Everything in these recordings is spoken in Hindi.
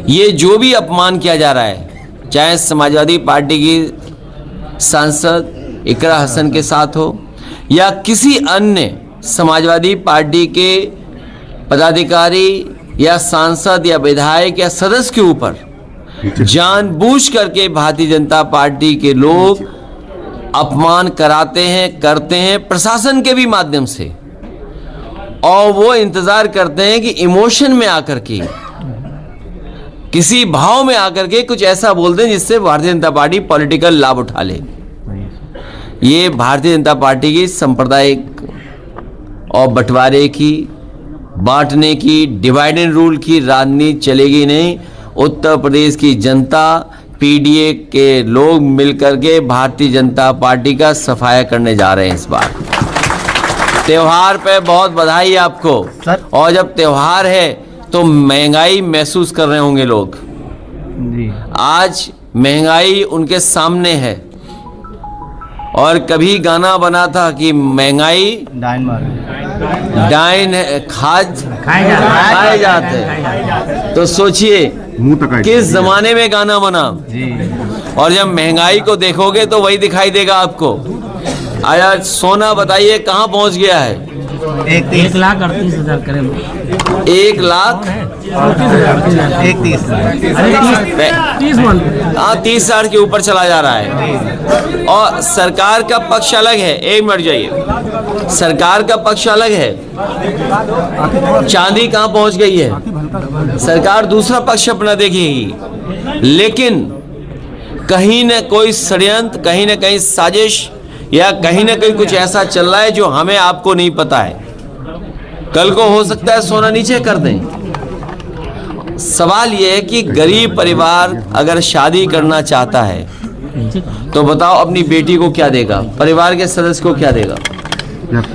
ये जो भी अपमान किया जा रहा है, चाहे समाजवादी पार्टी की सांसद इकरा हसन के साथ हो या किसी अन्य समाजवादी पार्टी के पदाधिकारी या सांसद या विधायक या सदस्य के ऊपर जानबूझ करके भारतीय जनता पार्टी के लोग अपमान कराते हैं, करते हैं प्रशासन के भी माध्यम से, और वो इंतजार करते हैं कि इमोशन में आकर के, किसी भाव में आकर के कुछ ऐसा बोल दें जिससे भारतीय जनता पार्टी पॉलिटिकल लाभ उठा ले। ये भारतीय जनता पार्टी की सांप्रदायिक और बंटवारे की, बांटने की, डिवाइड एंड रूल की राजनीति चलेगी नहीं। उत्तर प्रदेश की जनता, पीडीए के लोग मिलकर के भारतीय जनता पार्टी का सफाया करने जा रहे हैं इस बार। त्योहार पे बहुत बधाई आपको। और जब त्योहार है तो महंगाई महसूस कर रहे होंगे लोग। आज महंगाई उनके सामने है, और कभी गाना बना था कि महंगाई डाइन खाए जाते। तो सोचिए किस जमाने में गाना बना। और जब महंगाई को देखोगे तो वही दिखाई देगा आपको। आया सोना बताइए कहाँ पहुँच गया है? 1,38,000 करीब। 30,000 के ऊपर चला जा रहा है। और सरकार का पक्ष अलग है। एक मिनट जाइए, सरकार का पक्ष अलग है। चांदी कहाँ पहुंच गई है? सरकार दूसरा पक्ष अपना देखेगी, लेकिन कहीं न कोई षड्यंत्र, कहीं न कहीं साजिश, या कहीं न कहीं कुछ ऐसा चल रहा है जो हमें आपको नहीं पता है। कल को हो सकता है सोना नीचे कर दें। सवाल यह है कि गरीब परिवार अगर शादी करना चाहता है तो बताओ अपनी बेटी को क्या देगा, परिवार के सदस्य को क्या देगा?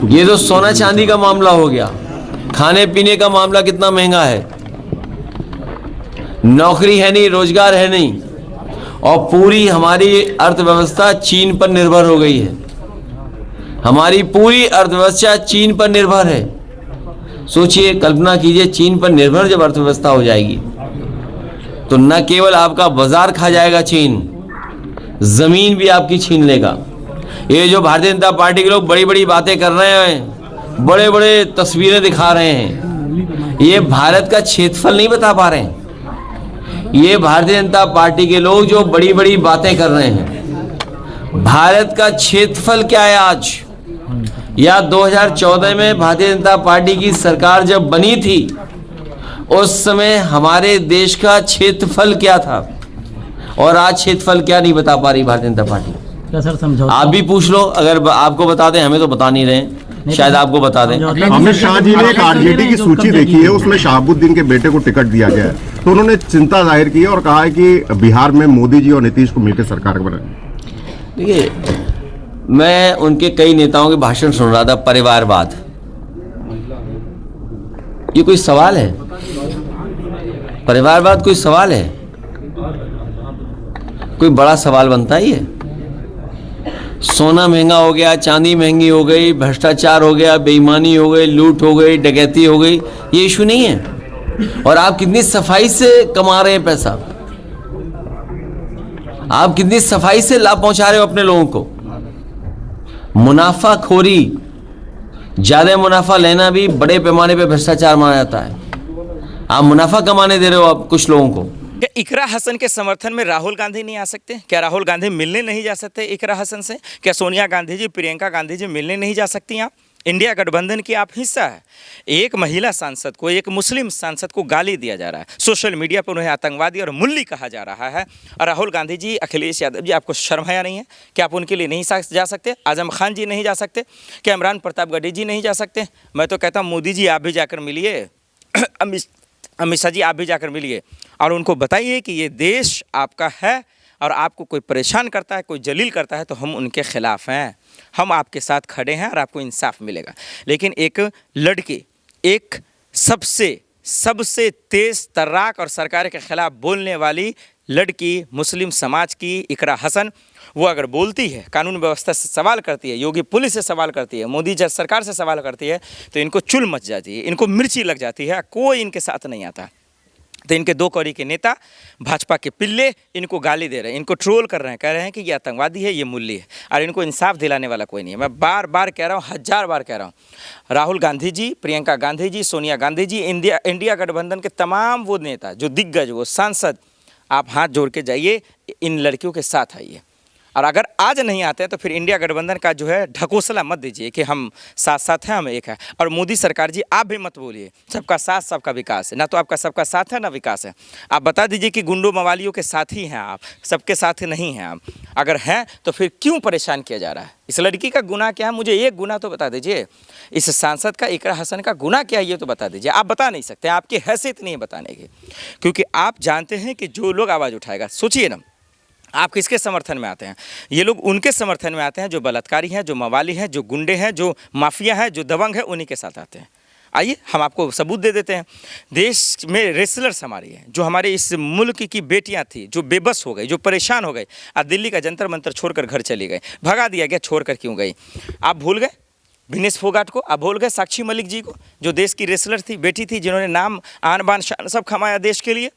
ये तो सोना चांदी का मामला हो गया। खाने पीने का मामला कितना महंगा है, नौकरी है नहीं, रोजगार है नहीं, और पूरी हमारी अर्थव्यवस्था चीन पर निर्भर हो गई है। हमारी पूरी अर्थव्यवस्था चीन पर निर्भर है। सोचिए, कल्पना कीजिए, चीन पर निर्भर जब अर्थव्यवस्था हो जाएगी तो न केवल आपका बाजार खा जाएगा चीन, जमीन भी आपकी छीन लेगा। ये जो भारतीय जनता पार्टी के लोग बड़ी बड़ी बातें कर रहे हैं, बड़े बड़े तस्वीरें दिखा रहे हैं, ये भारत का क्षेत्रफल नहीं बता पा रहे हैं। ये भारतीय जनता पार्टी के लोग जो बड़ी बड़ी बातें कर रहे हैं, भारत का क्षेत्रफल क्या है आज, या 2014 में भारतीय जनता पार्टी की सरकार जब बनी थी उस समय हमारे देश का क्षेत्रफल क्या था, और आज क्षेत्रफल क्या नहीं बता पा रही भारतीय जनता पार्टी। क्या सर समझो, आप भी पूछ लो, अगर आपको बता दें, हमें तो बता नहीं रहे, शायद आपको बता दें। अमित शाह जी ने एक आरजेडी की सूची देखी है, उसमें शहाबुद्दीन के बेटे को टिकट दिया गया है, तो उन्होंने चिंता जाहिर की है और कहा है कि बिहार में मोदी जी और नीतीश को मिलकर सरकार बनाए। देखिए, मैं उनके कई नेताओं के भाषण सुन रहा था। परिवारवाद, ये कोई सवाल है? परिवारवाद कोई सवाल है? कोई बड़ा सवाल बनता ही है? सोना महंगा हो गया, चांदी महंगी हो गई, भ्रष्टाचार हो गया, बेईमानी हो गई, लूट हो गई, डकैती हो गई, ये इशू नहीं है। और आप कितनी सफाई से कमा रहे हैं पैसा, आप कितनी सफाई से लाभ पहुंचा रहे हो अपने लोगों को। मुनाफाखोरी, ज्यादा मुनाफा लेना भी बड़े पैमाने पे भ्रष्टाचार माना जाता है। आप मुनाफा कमाने दे रहे हो आप कुछ लोगों को। क्या इकरा हसन के समर्थन में राहुल गांधी नहीं आ सकते? क्या राहुल गांधी मिलने नहीं जा सकते इकरा हसन से? क्या सोनिया गांधी जी, प्रियंका गांधी जी मिलने नहीं जा सकती? आप इंडिया गठबंधन की आप हिस्सा है। एक महिला सांसद को, एक मुस्लिम सांसद को गाली दिया जा रहा है, सोशल मीडिया पर उन्हें आतंकवादी और मुल्ली कहा जा रहा है। और राहुल गांधी जी, अखिलेश यादव जी, आपको शर्म आया नहीं है? क्या आप उनके लिए नहीं जा सकते? आजम खान जी नहीं जा सकते? क्या इमरान प्रतापगढ़ी जी नहीं जा सकते? मैं तो कहता हूँ मोदी जी आप भी जाकर मिलिए, अमित शाह जी आप भी जाकर मिलिए और उनको बताइए कि ये देश आपका है और आपको कोई परेशान करता है, कोई जलील करता है तो हम उनके खिलाफ हैं, हम आपके साथ खड़े हैं और आपको इंसाफ मिलेगा। लेकिन एक लड़की, एक सबसे तेज तर्राक और सरकार के खिलाफ बोलने वाली लड़की, मुस्लिम समाज की इकरा हसन, वो अगर बोलती है, कानून व्यवस्था से सवाल करती है, योगी पुलिस से सवाल करती है, मोदी सरकार से सवाल करती है, तो इनको चुल मच जाती है, इनको मिर्ची लग जाती है, कोई इनके साथ नहीं आता। तो इनके दो कौड़ी के नेता भाजपा के पिल्ले इनको गाली दे रहे हैं, इनको ट्रोल कर रहे हैं, कह रहे हैं कि ये आतंकवादी है, ये मूल्य है, और इनको इंसाफ दिलाने वाला कोई नहीं है। मैं बार बार कह रहा हूँ, 1000 बार कह रहा हूँ, राहुल गांधी जी, प्रियंका गांधी जी, सोनिया गांधी जी, इंडिया गठबंधन के तमाम वो नेता, जो दिग्गज, वो सांसद, आप हाथ जोड़ के जाइए, इन लड़कियों के साथ आइए। और अगर आज नहीं आते हैं तो फिर इंडिया गठबंधन का जो है ढकोसला मत दीजिए कि हम साथ साथ हैं, हम एक है। और मोदी सरकार जी, आप भी मत बोलिए सबका साथ सबका विकास है, ना तो आपका सबका साथ है ना विकास है। आप बता दीजिए कि गुंडों मवालियों के साथ ही हैं आप, सबके साथ नहीं हैं आप। अगर हैं तो फिर क्यों परेशान किया जा रहा है? इस लड़की का गुनाह क्या है? मुझे एक गुनाह तो बता दीजिए। इस सांसद का, इकरा हसन का गुनाह क्या है, ये तो बता दीजिए। आप बता नहीं सकते, आपकी हैसियत नहीं है बताने की, क्योंकि आप जानते हैं कि जो लोग आवाज़ उठाएगा, सोचिए ना, आप किसके समर्थन में आते हैं? ये लोग उनके समर्थन में आते हैं जो बलात्कारी हैं, जो मवाली हैं, जो गुंडे हैं, जो माफिया हैं, जो दबंग है, उन्हीं के साथ आते हैं। आइए हम आपको सबूत दे देते हैं। देश में रेसलर्स हमारी हैं, जो हमारे इस मुल्क की बेटियां थी, जो बेबस हो गई, जो परेशान हो गई, आज दिल्ली का जंतर मंतर छोड़कर घर चली गई। भगा दिया गया, छोड़कर क्यों गई? आप भूल गए विनेश फोगाट को? आप भूल गए साक्षी मलिक जी को, जो देश की रेसलर थी, बेटी थी, जिन्होंने नाम, आन बान, शान सब कमाया देश के लिए?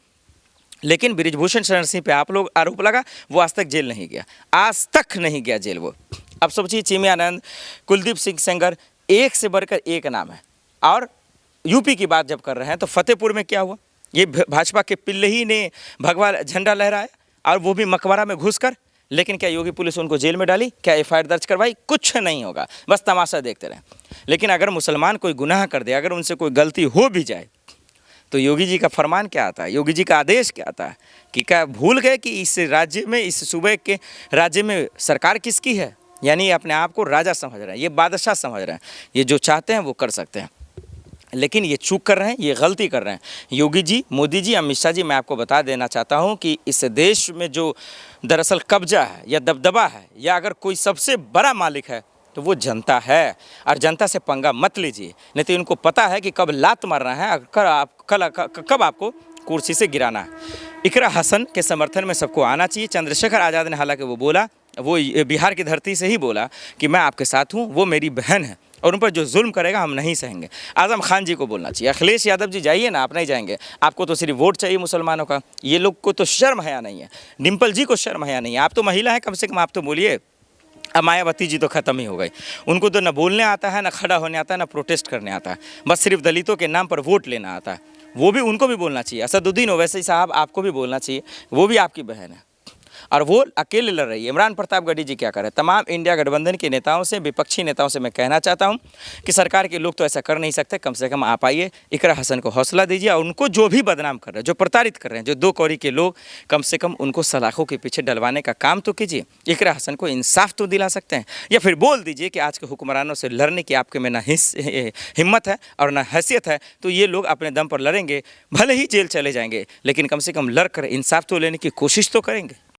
लेकिन बृजभूषण शरण सिंह पे आप लोग आरोप लगा, वो आज तक जेल नहीं गया, आज तक नहीं गया जेल वो। अब सोचिए, चिमयानंद, कुलदीप सिंह सेंगर, एक से बढ़कर एक नाम है। और यूपी की बात जब कर रहे हैं तो फतेहपुर में क्या हुआ? ये भाजपा के पिल्ले ही ने भगवा झंडा लहराया, और वो भी मकबरा में घुसकर। लेकिन क्या योगी पुलिस उनको जेल में डाली? क्या एफआईआर दर्ज करवाई? कुछ नहीं होगा, बस तमाशा देखते रहें। लेकिन अगर मुसलमान कोई गुनाह कर दे, अगर उनसे कोई गलती हो भी जाए, तो योगी जी का फरमान क्या आता है, योगी जी का आदेश क्या आता है? कि क्या भूल गए कि इस राज्य में, इस सूबे के राज्य में सरकार किसकी है? यानी अपने आप को राजा समझ रहे हैं, ये बादशाह समझ रहे हैं, ये जो चाहते हैं वो कर सकते हैं। लेकिन ये चूक कर रहे हैं, ये गलती कर रहे हैं। योगी जी, मोदी जी, अमित शाह जी, मैं आपको बता देना चाहता हूँ कि इस देश में जो दरअसल कब्जा है या दबदबा है, या अगर कोई सबसे बड़ा मालिक है तो वो जनता है। और जनता से पंगा मत लीजिए, नहीं तो इनको पता है कि कब लात मारना है, कब आपको कुर्सी से गिराना है। इकरा हसन के समर्थन में सबको आना चाहिए। चंद्रशेखर आज़ाद ने हालांकि वो बोला, वो बिहार की धरती से ही बोला कि मैं आपके साथ हूँ, वो मेरी बहन है, और उन पर जो जुल्म करेगा हम नहीं सहेंगे। आज़म खान जी को बोलना चाहिए। अखिलेश यादव जी जाइए ना, आप नहीं जाएंगे, आपको तो सिर्फ वोट चाहिए मुसलमानों का। ये लोग को तो शर्म हया नहीं है, डिम्पल जी को शर्म हया नहीं है। आप तो महिला हैं, कम से कम आप तो बोलिए। अब मायावती जी तो ख़त्म ही हो गई, उनको तो न बोलने आता है, न खड़ा होने आता है, न प्रोटेस्ट करने आता है, बस सिर्फ दलितों के नाम पर वोट लेना आता है। वो भी उनको भी बोलना चाहिए। असदुद्दीन ओवैसी साहब, आपको भी बोलना चाहिए, वो भी आपकी बहन है, और वो अकेले लड़ रही है। इमरान प्रतापगढ़ी जी क्या करें? तमाम इंडिया गठबंधन के नेताओं से, विपक्षी नेताओं से मैं कहना चाहता हूं कि सरकार के लोग तो ऐसा कर नहीं सकते, कम से कम आप आइए, इकरा हसन को हौसला दीजिए, और उनको जो भी बदनाम कर रहे हैं, जो प्रताड़ित कर रहे हैं, जो दो कौड़ी के लोग, कम से कम उनको सलाखों के पीछे डलवाने का काम तो कीजिए। इकरा हसन को इंसाफ तो दिला सकते हैं, या फिर बोल दीजिए कि आज के हुक्मरानों से लड़ने की आपके में ना हिम्मत है और ना हैसियत है, तो ये लोग अपने दम पर लड़ेंगे, भले ही जेल चले जाएंगे, लेकिन कम से कम लड़ कर इंसाफ तो लेने की कोशिश तो करेंगे।